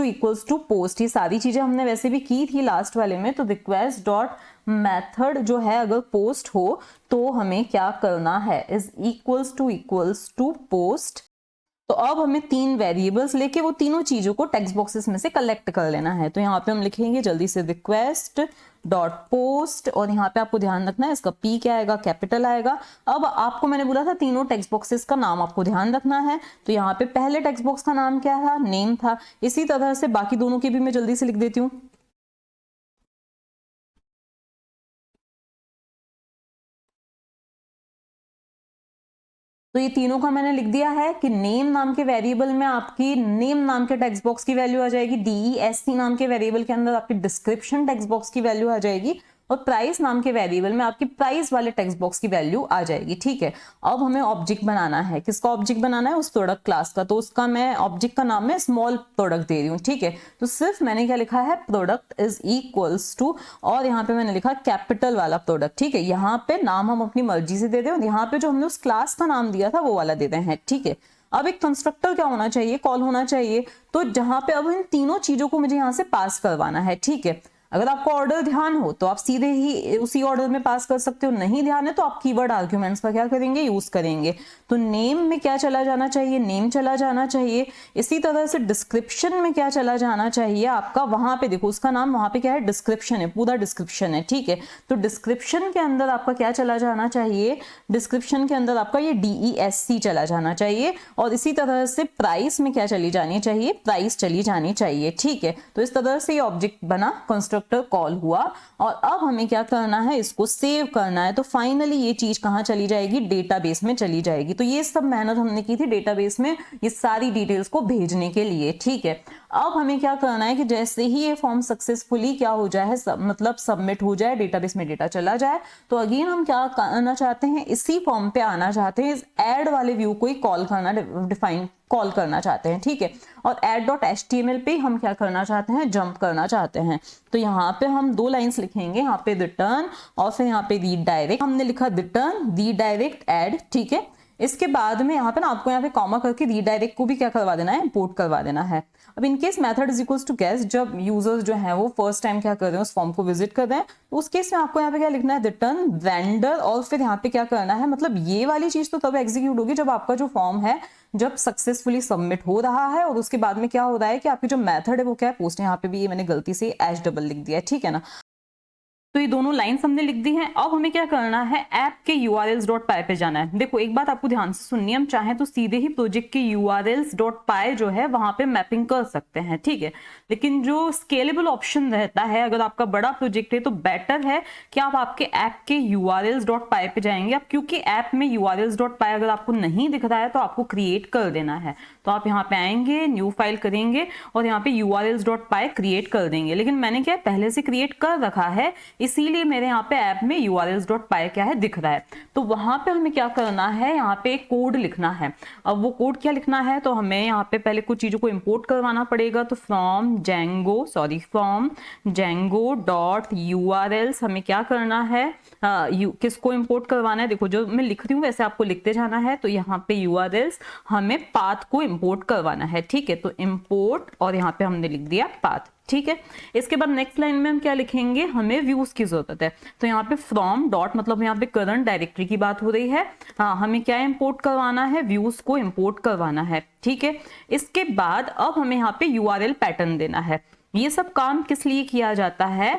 to post. ये सारी चीजें हमने वैसे भी की थी लास्ट वाले में। तो रिक्वेस्ट डॉट मैथड जो है अगर पोस्ट हो तो हमें क्या करना है, इज इक्वल्स टू पोस्ट तो अब हमें 3 वेरिएबल्स लेके वो तीनों चीजों को टेक्स्ट बॉक्सेस में से कलेक्ट कर लेना है। तो यहाँ पे हम लिखेंगे जल्दी से रिक्वेस्ट डॉट पोस्ट, और यहाँ पे आपको ध्यान रखना है इसका पी क्या आएगा, कैपिटल आएगा। अब आपको मैंने बोला था तीनों टेक्स्ट बॉक्सेस का नाम आपको ध्यान रखना है। तो यहाँ पे पहले टेक्स्ट बॉक्स का नाम क्या था, नेम था। इसी तरह से बाकी दोनों के भी मैं जल्दी से लिख देती हूँ। तो ये तीनों का मैंने लिख दिया है कि नेम नाम के वेरिएबल में आपकी नेम नाम के टेक्स्ट बॉक्स की वैल्यू आ जाएगी, DESC नाम के वेरिएबल के अंदर आपकी डिस्क्रिप्शन टेक्स्ट बॉक्स की वैल्यू आ जाएगी, और प्राइस नाम के वेरिएबल में आपकी प्राइस वाले टेक्स्ट बॉक्स की वैल्यू आ जाएगी। ठीक है, अब हमें ऑब्जेक्ट बनाना है। किसका ऑब्जेक्ट बनाना है, उस प्रोडक्ट क्लास का। तो उसका मैं ऑब्जेक्ट का नाम मैं स्मॉल प्रोडक्ट दे रही हूँ। ठीक है, तो सिर्फ मैंने क्या लिखा है, प्रोडक्ट इज इक्वल्स टू, और यहाँ पे मैंने लिखा कैपिटल वाला प्रोडक्ट। ठीक है, यहाँ पे नाम हम अपनी मर्जी से दे दें, और यहाँ पे जो हमने उस क्लास का नाम दिया था वो वाला दे दें। ठीक है, अब एक कंस्ट्रक्टर क्या होना चाहिए, कॉल होना चाहिए। तो जहां पे अब इन तीनों चीजों को मुझे यहां से पास करवाना है। ठीक है, अगर आपको ऑर्डर ध्यान हो तो आप सीधे ही उसी ऑर्डर में पास कर सकते हो, नहीं ध्यान है तो आप कीवर्ड आर्ग्यूमेंट्स का क्या करेंगे, यूज करेंगे। तो नेम में क्या चला जाना चाहिए, नेम चला जाना चाहिए। इसी तरह से डिस्क्रिप्शन में क्या चला जाना चाहिए आपका, वहां पे देखो उसका नाम वहां पे क्या है, डिस्क्रिप्शन है, पूरा डिस्क्रिप्शन है। ठीक है, तो डिस्क्रिप्शन के अंदर आपका क्या चला जाना चाहिए, डिस्क्रिप्शन के अंदर आपका ये DESC चला जाना चाहिए। और इसी तरह से प्राइस में क्या चली जानी चाहिए, प्राइस चली जानी चाहिए। ठीक है, तो इस तरह से ये ऑब्जेक्ट बना, कंस्ट्रक्टर कॉल हुआ, और अब हमें क्या करना है, इसको सेव करना है। तो फाइनली ये चीज कहां चली जाएगी, डेटाबेस में चली जाएगी। तो ये सब मेहनत हमने की थी डेटाबेस में ये सारी डिटेल्स को भेजने के लिए। ठीक है, अब हमें क्या करना है कि जैसे ही ये फॉर्म सक्सेसफुली क्या हो जाए, मतलब सबमिट हो जाए, डेटाबेस में डेटा चला जाए, तो अगेन हम क्या करना चाहते हैं, इसी फॉर्म पे आना चाहते हैं, इस ऐड वाले व्यू को ही कॉल करना, डिफाइन कॉल करना चाहते हैं। ठीक है, और add.html पे हम क्या करना चाहते हैं, जंप करना चाहते हैं। तो यहाँ पे हम 2 लाइंस लिखेंगे, यहाँ पे रिटर्न और फिर यहाँ पे रीडायरेक्ट। हमने लिखा रिटर्न रीडायरेक्ट ऐड। ठीक है, इसके बाद में यहाँ पे ना आपको यहाँ पे कॉमा करके रीडायरेक्ट को भी क्या करवा देना है, इंपोर्ट करवा देना है। अब in case method is equals to get, जब यूजर्स जो है वो फर्स्ट टाइम क्या कर रहे हैं, उस फॉर्म को विजिट कर रहे हैं, तो उस केस में आपको यहाँ पे क्या लिखना है, रिटर्न वेंडर, और फिर यहाँ पे क्या करना है, मतलब ये वाली चीज तो तब एग्जीक्यूट होगी जब आपका जो फॉर्म है जब सक्सेसफुली सबमिट हो रहा है, और उसके बाद में क्या हो रहा है कि आपकी जो मेथड है वो क्या है, पोस्ट। यहाँ पे भी ये मैंने गलती से H डबल लिख दिया है। ठीक है ना, तो ये दोनों लाइंस हमने लिख दी हैं। अब हमें क्या करना है, ऐप के urls.py पे जाना है। देखो एक बात आपको ध्यान से सुननी है, हम चाहें तो सीधे ही प्रोजेक्ट के urls.py जो है वहां पे मैपिंग कर सकते हैं। ठीक है, लेकिन जो स्केलेबल ऑप्शन रहता है, अगर आपका बड़ा प्रोजेक्ट है तो बेटर है कि आप आपके ऐप के urls.py पे जाएंगे। अब क्योंकि ऐप में urls.py अगर आपको नहीं दिख रहा है तो आपको क्रिएट कर देना है। तो आप यहाँ पे आएंगे, न्यू फाइल करेंगे और यहाँ पे urls.py क्रिएट कर देंगे। लेकिन मैंने क्या पहले से क्रिएट कर रखा है, इसीलिए मेरे यहाँ पे ऐप में urls.py क्या है, दिख रहा है। तो वहां पे हमें क्या करना है, यहाँ पे एक कोड लिखना है। अब वो कोड क्या लिखना है, तो हमें यहाँ पे पहले कुछ चीजों को इंपोर्ट करवाना पड़ेगा। तो फ्रॉम जेंगो डॉट urls हमें क्या करना है, किसको इंपोर्ट करवाना है, देखो जो मैं लिख रही हूँ वैसे आपको लिखते जाना है। तो यहाँ पे urls हमें पाथ को इंपोर्ट करवाना है। ठीक है, तो इंपोर्ट और यहाँ पे हमने लिख दिया पाथ। ठीक है, इसके बाद नेक्स्ट लाइन में हम क्या लिखेंगे, हमें व्यूज की जरूरत है। तो यहाँ पे फ्रॉम डॉट मतलब यहाँ पे करंट डायरेक्टरी की बात हो रही है। हाँ, हमें क्या इंपोर्ट करवाना है, व्यूज को इंपोर्ट करवाना है। ठीक है, इसके बाद अब हमें यहाँ पे यूआरएल पैटर्न देना है। ये सब काम किस लिए किया जाता है,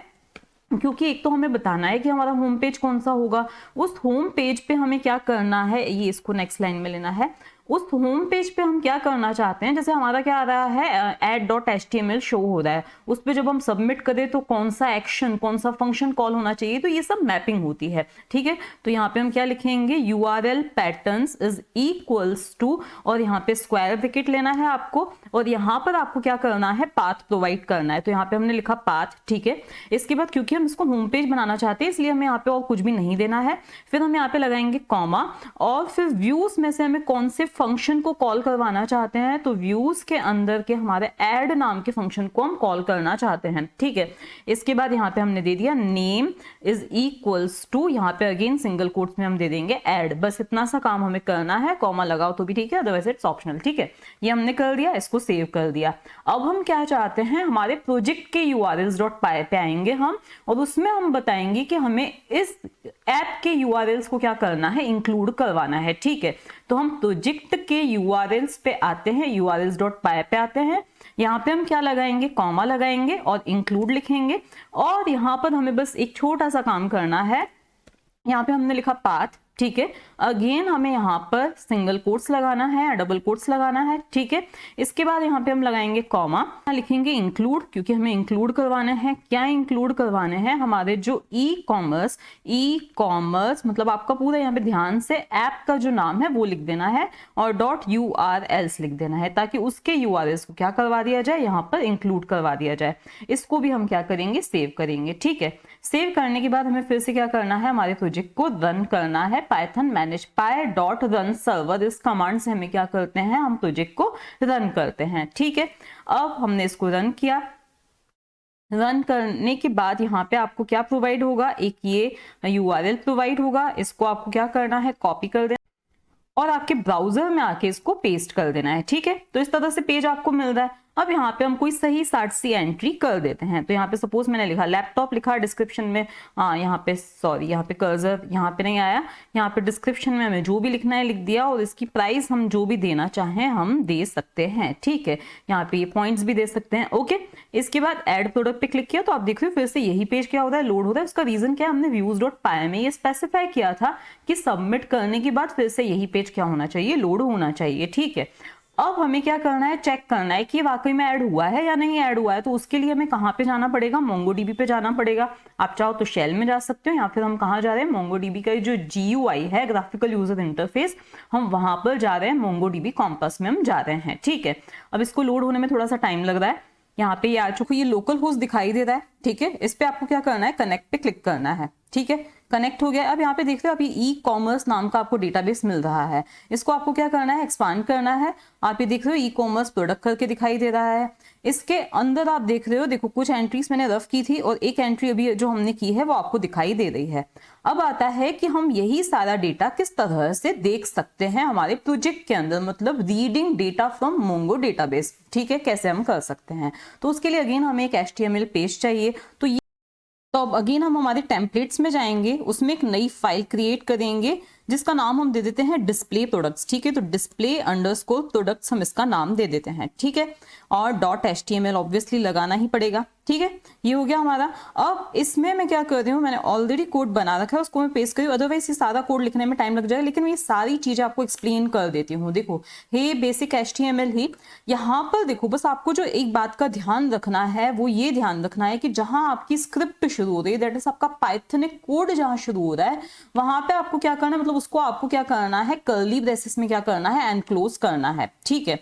क्योंकि एक तो हमें बताना है कि हमारा होम पेज कौन सा होगा, उस होम पेज पे हमें क्या करना है, ये इसको नेक्स्ट लाइन में लेना है। उस होम पेज पे हम क्या करना चाहते हैं, जैसे हमारा क्या आ रहा है, add.html शो हो रहा है, उस पे जब हम सबमिट करें तो कौन सा एक्शन, कौन सा फंक्शन कॉल होना चाहिए, तो ये सब मैपिंग होती है। ठीक है, तो यहाँ पे हम क्या लिखेंगे, URL patterns is equals to, और यहाँ पे स्क्वायर ब्रैकेट लेना है आपको, और यहाँ पर आपको क्या करना है, पाथ प्रोवाइड करना है। तो यहाँ पे हमने लिखा पाथ। ठीक है, इसके बाद क्योंकि हम इसको होम पेज बनाना चाहते हैं इसलिए हमें यहाँ पे और कुछ भी नहीं देना है। फिर हम यहाँ पे लगाएंगे कॉमा, और फिर व्यूज में से हमें कौन से फंक्शन को कॉल करवाना चाहते हैं, तो व्यूज के अंदर के हमारे ऐड नाम के फंक्शन को हम कॉल करना चाहते हैं। ठीक है, इसके बाद यहाँ पे हमने दे दिया नेम इज इक्वल्स टू, यहाँ पे अगेन सिंगल कोट्स में हम दे देंगे ऐड। बस इतना सा काम हमें करना है, कॉमा लगाओ तो भी ठीक है, अदरवाइज इट्स ऑप्शनल। ठीक है, ये हमने कर दिया, इसको सेव कर दिया। अब हम क्या चाहते हैं, हमारे प्रोजेक्ट के urls.py पे आएंगे हम, और उसमें हम बताएंगे कि हमें इस ऐप के urls को क्या करना है, इंक्लूड करवाना है। ठीक है, तो हम प्रोजेक्ट ऑब्जेक्ट के यूआरएल्स पे आते हैं, urls.py पे आते हैं। यहाँ पे हम क्या लगाएंगे, कॉमा लगाएंगे और इंक्लूड लिखेंगे। और यहाँ पर हमें बस एक छोटा सा काम करना है, यहाँ पे हमने लिखा पाथ, ठीक है। अगेन हमें यहाँ पर सिंगल कोट्स लगाना है या डबल कोट्स लगाना है, ठीक है। इसके बाद यहाँ पे हम लगाएंगे कॉमा, लिखेंगे इंक्लूड, क्योंकि हमें इंक्लूड करवाना है। क्या इंक्लूड करवाने हैं, हमारे जो ई कॉमर्स मतलब आपका पूरा यहाँ पे ध्यान से ऐप का जो नाम है वो लिख देना है और .urls लिख देना है, ताकि उसके URLs को क्या करवा दिया जाए, यहाँ पर इंक्लूड करवा दिया जाए। इसको भी हम क्या करेंगे, सेव करेंगे, ठीक है। सेव करने के बाद हमें फिर से क्या करना है, हमारे प्रोजेक्ट को रन करना है। पाइथन मैनेज py.run सर्वर, इस कमांड से हमें क्या करते हैं, हम प्रोजेक्ट को रन करते हैं, ठीक है। अब हमने इसको रन किया। रन करने के बाद यहाँ पे आपको क्या प्रोवाइड होगा, एक ये URL प्रोवाइड होगा। इसको आपको क्या करना है, कॉपी कर देना और आपके ब्राउजर में आके इसको पेस्ट कर देना है, ठीक है। तो इस तरह से पेज आपको मिल रहा है। अब यहाँ पे हम कोई सही साट सी एंट्री कर देते हैं। तो यहाँ पे सपोज मैंने लिखा लैपटॉप, लिखा डिस्क्रिप्शन में, यहाँ पे सॉरी यहाँ पे कर्सर यहाँ पे नहीं आया, यहाँ पे डिस्क्रिप्शन में हमें जो भी लिखना है लिख दिया और इसकी प्राइस हम जो भी देना चाहें हम दे सकते हैं, ठीक है। यहाँ पे ये पॉइंट्स भी दे सकते हैं, ओके। इसके बाद ऐड प्रोडक्ट पे क्लिक किया तो आप देख रहे हो फिर से यही पेज क्या होता है, लोड होता है। उसका रीजन क्या है, हमने views.py में ये स्पेसिफाई किया था कि सबमिट करने के बाद फिर से यही पेज क्या होना चाहिए, लोड होना चाहिए, ठीक है। अब हमें क्या करना है, चेक करना है कि वाकई में ऐड हुआ है या नहीं ऐड हुआ है। तो उसके लिए हमें कहाँ पे जाना पड़ेगा, MongoDB पे जाना पड़ेगा। आप चाहो तो शेल में जा सकते हो या फिर हम कहाँ जा रहे हैं, MongoDB का जो GUI है, ग्राफिकल यूजर इंटरफेस, हम वहां पर जा रहे हैं, MongoDB कॉम्पस में हम जा रहे हैं, ठीक है। अब इसको लोड होने में थोड़ा सा टाइम लग रहा है। यहाँ पे ये आ चुका, ये लोकल होस्ट दिखाई दे रहा है, ठीक है। इस पे आपको क्या करना है, कनेक्ट पे क्लिक करना है, ठीक है। कनेक्ट हो गया। अब यहाँ पे देख रहे हो, अभी ई कॉमर्स नाम का आपको डेटाबेस मिल रहा है। इसको आपको क्या करना है, एक्सपांड करना है। आप ये देख रहे हो ई कॉमर्स प्रोडक्ट करके दिखाई दे रहा है। इसके अंदर आप देख रहे हो, देखो कुछ एंट्रीज मैंने रफ की थी और एक एंट्री अभी जो हमने की है वो आपको दिखाई दे रही है। अब आता है कि हम यही सारा डेटा किस तरह से देख सकते हैं हमारे प्रोजेक्ट के अंदर, मतलब reading data from Mongo database, ठीक है, कैसे हम कर सकते हैं। तो उसके लिए अगेन हमें एक HTML पेज चाहिए। तो अब अगेन हम हमारे टेम्पलेट्स में जाएंगे, उसमें एक नई फाइल क्रिएट करेंगे जिसका नाम हम दे देते हैं डिस्प्ले प्रोडक्ट्स, ठीक है। तो डिस्प्ले अंडरस्कोर प्रोडक्ट्स हम इसका नाम दे देते हैं, ठीक है। और .html ऑब्वियसली लगाना ही पड़ेगा, ठीक है। ये हो गया हमारा। अब इसमें मैं क्या कर रही हूँ, मैंने ऑलरेडी कोड बना रखा है, उसको मैं पेस्ट करी, अदरवाइज ये सारा कोड लिखने में टाइम लग जाएगा, लेकिन मैं ये सारी चीजें आपको एक्सप्लेन कर देती हूँ। देखो हे बेसिक HTML ही, यहाँ पर देखो बस आपको जो एक बात का ध्यान रखना है वो ये ध्यान रखना है कि जहां आपकी स्क्रिप्ट शुरू हो रही है, दैट इज आपका पाइथनिक कोड जहां शुरू हो रहा है, वहां पे आपको क्या करना है, मतलब उसको आपको क्या करना है, कर्ली ब्रेसेस में क्या करना है, एनक्लोज करना है, ठीक है।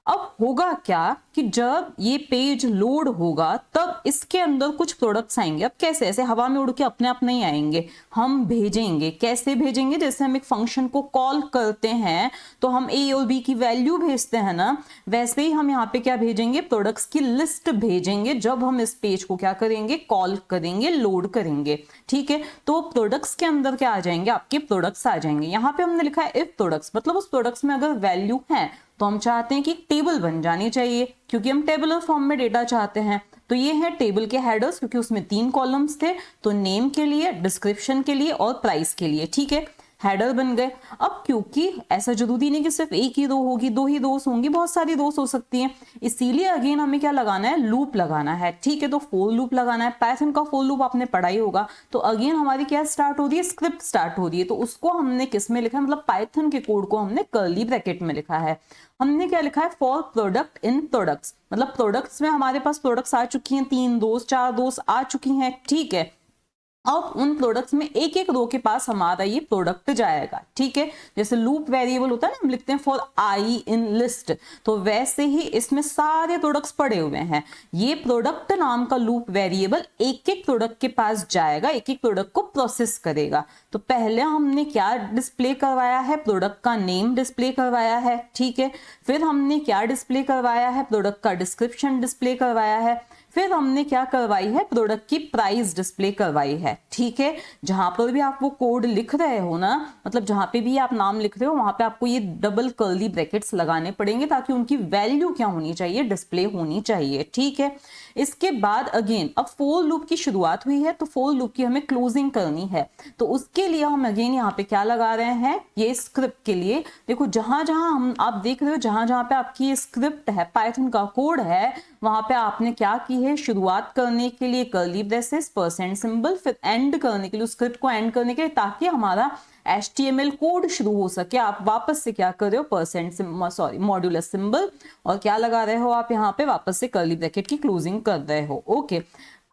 अब होगा क्या कि जब ये पेज लोड होगा तब इसके अंदर कुछ प्रोडक्ट्स आएंगे। अब कैसे, ऐसे हवा में उड़ के अपने आप नहीं आएंगे, हम भेजेंगे। कैसे भेजेंगे, जैसे हम एक फंक्शन को कॉल करते हैं तो हम A और B की वैल्यू भेजते हैं ना, वैसे ही हम यहाँ पे क्या भेजेंगे, प्रोडक्ट्स की लिस्ट भेजेंगे जब हम इस पेज को क्या करेंगे, कॉल करेंगे, लोड करेंगे, ठीक है। तो प्रोडक्ट्स के अंदर क्या आ जाएंगे, आपके प्रोडक्ट्स आ जाएंगे। यहाँ पे हमने लिखा है इफ प्रोडक्ट्स, मतलब उस प्रोडक्ट्स में अगर वैल्यू है तो हम चाहते हैं कि एक टेबल बन जानी चाहिए, क्योंकि हम टेबुलर फॉर्म में डेटा चाहते हैं। तो ये है टेबल के हेडर्स, क्योंकि उसमें 3 कॉलम्स थे, तो नेम के लिए, डिस्क्रिप्शन के लिए और प्राइस के लिए, ठीक है। हेडर बन गए। अब क्योंकि ऐसा जरूरी नहीं कि सिर्फ एक ही रो होगी, 2 ही रोस होंगी, बहुत सारी रोस हो सकती हैं, इसीलिए अगेन हमें क्या लगाना है, लूप लगाना है, ठीक है। तो फॉर लूप लगाना है। पाइथन का फॉर लूप आपने पढ़ा ही होगा। तो अगेन हमारी क्या स्टार्ट हो रही है, स्क्रिप्ट स्टार्ट हो रही है। तो उसको हमने किस में लिखा है, मतलब पाइथन के कोड को हमने कर्ली ब्रैकेट में लिखा है। हमने क्या लिखा है, फॉर प्रोडक्ट इन प्रोडक्ट्स, मतलब प्रोडक्ट्स में हमारे पास प्रोडक्ट्स आ चुकी हैं, 3 रोस 4 रोस आ चुकी हैं, ठीक है। अब उन प्रोडक्ट्स में एक एक रो के पास हमारा ये प्रोडक्ट जाएगा, ठीक है। जैसे लूप वेरिएबल होता है ना, हम लिखते हैं फॉर आई इन लिस्ट, तो वैसे ही इसमें सारे प्रोडक्ट्स पड़े हुए हैं। ये प्रोडक्ट नाम का लूप वेरिएबल एक एक प्रोडक्ट के पास जाएगा, एक एक प्रोडक्ट को प्रोसेस करेगा। तो पहले हमने क्या डिस्प्ले करवाया है, प्रोडक्ट का नेम डिस्प्ले करवाया है, ठीक है। फिर हमने क्या डिस्प्ले करवाया है, प्रोडक्ट का डिस्क्रिप्शन डिस्प्ले करवाया है। फिर हमने क्या करवाई है, प्रोडक्ट की प्राइस डिस्प्ले करवाई है, ठीक है। जहां पर भी आप वो कोड लिख रहे हो ना, मतलब जहां पे भी आप नाम लिख रहे हो वहां पे आपको ये डबल कर्ली ब्रैकेट्स लगाने पड़ेंगे ताकि उनकी वैल्यू क्या होनी चाहिए, डिस्प्ले होनी चाहिए, ठीक है। इसके बाद अगेन अब फोर लूप की शुरुआत हुई है तो फोर लूप की हमें क्लोजिंग करनी है, तो उसके लिए हम अगेन यहाँ पे क्या लगा रहे हैं, ये स्क्रिप्ट के लिए देखो जहां जहां हम आप देख रहे हो जहां जहां पे आपकी स्क्रिप्ट है, पाइथन का कोड है, वहां पे आपने क्या की है, शुरुआत करने के लिए कर्ली ब्रेसेस, परसेंट सिंबल, फिर एंड करने के लिए स्क्रिप्ट को एंड करने के लिए ताकि हमारा HTML कोड शुरू हो सके। आप वापस से क्या कर रहे हो, परसेंट मॉड्यूलस सिंबल और क्या लगा रहे हो आप यहाँ पे, वापस से कर्ली ब्रैकेट की क्लोजिंग कर रहे हो, ओके।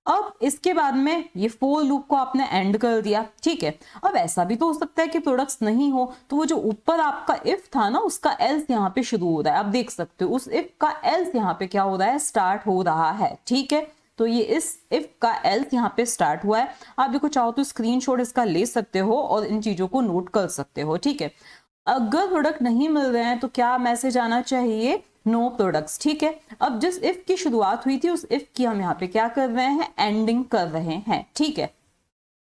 अब इसके बाद में ये फोर लूप को आपने एंड कर दिया, ठीक है। अब ऐसा भी तो हो सकता है कि प्रोडक्ट्स नहीं हो, तो वो जो ऊपर आपका इफ था ना उसका एल्स यहाँ पे शुरू हो रहा है, आप देख सकते हो उस इफ का एल्स यहाँ पे क्या हो रहा है, स्टार्ट हो रहा है, ठीक है। तो ये इस इफ का एल्स यहाँ पे स्टार्ट हुआ है। आप देखो चाहो तो स्क्रीनशॉट इसका ले सकते हो और इन चीजों को नोट कर सकते हो, ठीक है। अगर प्रोडक्ट नहीं मिल रहे हैं तो क्या मैसेज आना चाहिए, नो प्रोडक्ट्स, ठीक है। अब जिस इफ की शुरुआत हुई थी उस इफ की हम यहाँ पे क्या कर रहे हैं, एंडिंग कर रहे हैं, ठीक है।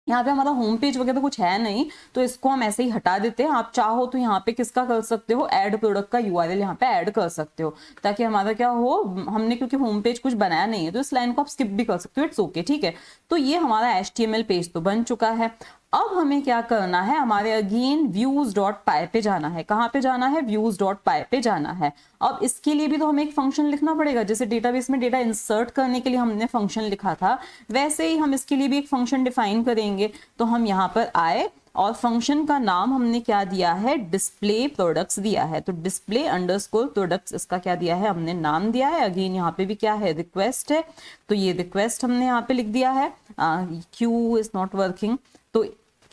यहाँ पे हमारा होम पेज वगैरह कुछ है नहीं तो इसको हम ऐसे ही हटा देते हैं। आप चाहो तो यहाँ पे किसका कर सकते हो, ऐड प्रोडक्ट का URL यहाँ पे ऐड कर सकते हो ताकि हमारा क्या हो, हमने क्योंकि होम पेज कुछ बनाया नहीं है तो इस लाइन को आप स्किप भी कर सकते हो, इट्स ओके, ठीक है। तो ये हमारा HTML पेज तो बन चुका है। अब हमें क्या करना है, हमारे अगेन views.py पे जाना है। कहाँ पे जाना है, views.py पे जाना है। अब इसके लिए भी तो हमें एक फंक्शन लिखना पड़ेगा, जैसे डेटाबेस में डेटा इंसर्ट करने के लिए हमने फंक्शन लिखा था वैसे ही हम इसके लिए भी एक फंक्शन डिफाइन करेंगे। तो हम यहाँ पर आए और फंक्शन का नाम हमने क्या दिया है, डिस्प्ले प्रोडक्ट्स दिया है। तो डिस्प्ले अंडरस्कोर प्रोडक्ट्स इसका क्या दिया है, हमने नाम दिया है। अगेन यहाँ पे भी क्या है, रिक्वेस्ट है, तो ये रिक्वेस्ट हमने यहाँ पे लिख दिया है। क्यू इज नॉट वर्किंग, तो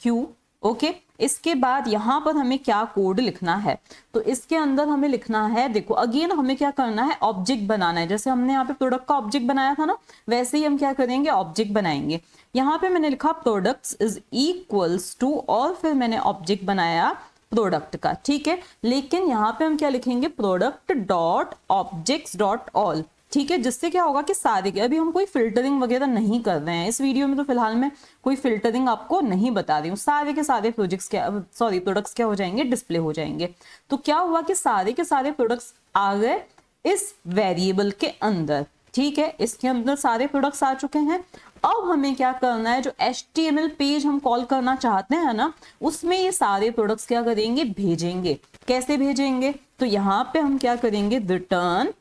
क्यू, ओके। इसके बाद यहाँ पर हमें क्या कोड लिखना है, तो इसके अंदर हमें लिखना है, देखो अगेन हमें क्या करना है, ऑब्जेक्ट बनाना है। जैसे हमने यहाँ पे प्रोडक्ट का ऑब्जेक्ट बनाया था ना, वैसे ही हम क्या करेंगे, ऑब्जेक्ट बनाएंगे। यहाँ पे मैंने लिखा प्रोडक्ट्स इज इक्वल्स टू और फिर मैंने ऑब्जेक्ट बनाया प्रोडक्ट का, ठीक है। लेकिन यहाँ पे हम क्या लिखेंगे, product dot objects dot all, ठीक है। जिससे क्या होगा कि सारे के, अभी हम कोई फिल्टरिंग वगैरह नहीं कर रहे हैं इस वीडियो में, तो फिलहाल मैं कोई फिल्टरिंग आपको नहीं बता रही हूँ। सारे के सारे प्रोडक्ट्स क्या हो जाएंगे, डिस्प्ले हो जाएंगे। तो क्या हुआ कि सारे के सारे प्रोडक्ट्स आ गए इस वेरिएबल के अंदर, ठीक है। इसके अंदर सारे प्रोडक्ट्स आ चुके हैं। अब हमें क्या करना है, जो HTML पेज हम कॉल करना चाहते हैं ना, उसमें ये सारे प्रोडक्ट्स क्या करेंगे, भेजेंगे। कैसे भेजेंगे, तो यहाँ पे हम क्या करेंगे, रिटर्न,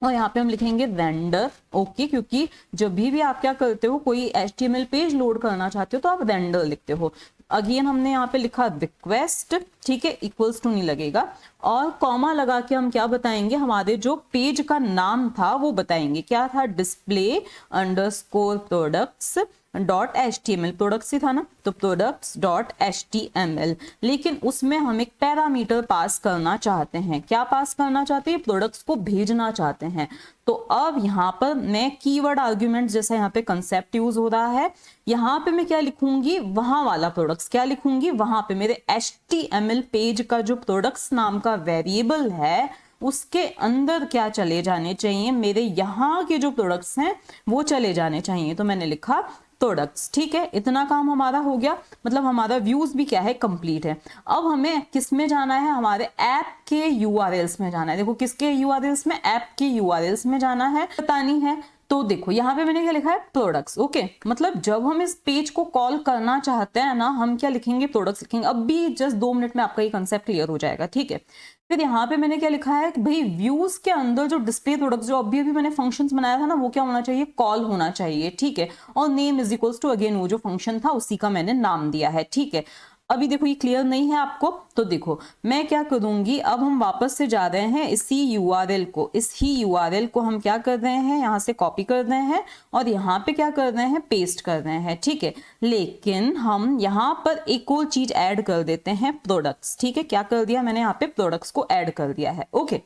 और यहाँ पे हम लिखेंगे रेंडर, ओके। क्योंकि जब भी आप क्या करते हो, कोई HTML पेज लोड करना चाहते हो तो आप रेंडर लिखते हो। अगेन हमने यहाँ पे लिखा रिक्वेस्ट, ठीक है, इक्वल्स टू नहीं लगेगा, और कॉमा लगा के हम क्या बताएंगे, हमारे जो पेज का नाम था वो बताएंगे। क्या था, display underscore products dot HTML, products ही था ना, तो प्रोडक्ट्स डॉट HTML। लेकिन उसमें हम एक पैरामीटर पास करना चाहते हैं। क्या पास करना चाहते हैं, प्रोडक्ट्स को भेजना चाहते हैं। तो अब यहाँ पर मैं कीवर्ड आर्ग्यूमेंट जैसा यहाँ पे कंसेप्ट यूज हो रहा है, यहाँ पे मैं क्या लिखूंगी, वहां वाला प्रोडक्ट्स क्या लिखूंगी, वहां पे मेरे HTML पेज का जो प्रोडक्ट्स नाम का वेरिएबल है उसके अंदर क्या चले जाने चाहिए, मेरे यहाँ के जो प्रोडक्ट्स हैं वो चले जाने चाहिए। तो मैंने लिखा प्रोडक्ट्स, ठीक है। इतना काम हमारा हो गया, मतलब हमारा व्यूज भी क्या है, कंप्लीट है। अब हमें किस में जाना है, हमारे ऐप के URLs में जाना है। देखो किसके URLs में, ऐप के URLs में जाना है, बतानी है। तो देखो यहाँ पे मैंने क्या लिखा है, प्रोडक्ट्स, ओके। मतलब जब हम इस पेज को कॉल करना चाहते हैं ना, हम क्या लिखेंगे, प्रोडक्ट्स लिखेंगे। अब भी जस्ट 2 मिनट में आपका ये कंसेप्ट क्लियर हो जाएगा, ठीक है। फिर यहाँ पे मैंने क्या लिखा है कि भाई व्यूज के अंदर जो डिस्प्ले प्रोडक्ट्स, जो अभी मैंने फंक्शंस बनाया था ना, वो क्या होना चाहिए, कॉल होना चाहिए, ठीक है। और name is equals to, again वो जो फंक्शन था उसी का मैंने नाम दिया है, ठीक है। अभी देखो ये क्लियर नहीं है आपको, तो देखो मैं क्या करूंगी, अब हम वापस से जा रहे हैं इसी URL को हम क्या कर रहे हैं, यहाँ से कॉपी कर रहे हैं और यहाँ पे क्या कर रहे हैं, पेस्ट कर रहे हैं, ठीक है। लेकिन हम यहाँ पर एक और चीज ऐड कर देते हैं, प्रोडक्ट्स, ठीक है। क्या कर दिया मैंने, यहाँ पे प्रोडक्ट्स को ऐड कर दिया है, ओके।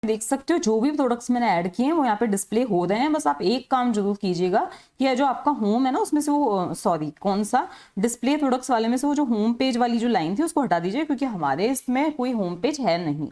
देख सकते हो जो भी प्रोडक्ट्स मैंने ऐड किए हैं वो यहाँ पे डिस्प्ले हो रहे हैं। बस आप एक काम जरूर कीजिएगा कि ये जो आपका होम है ना, उसमें से वो कौन सा डिस्प्ले प्रोडक्ट्स वाले में से वो जो होम पेज वाली जो लाइन थी उसको हटा दीजिए, क्योंकि हमारे इसमें कोई होम पेज है नहीं।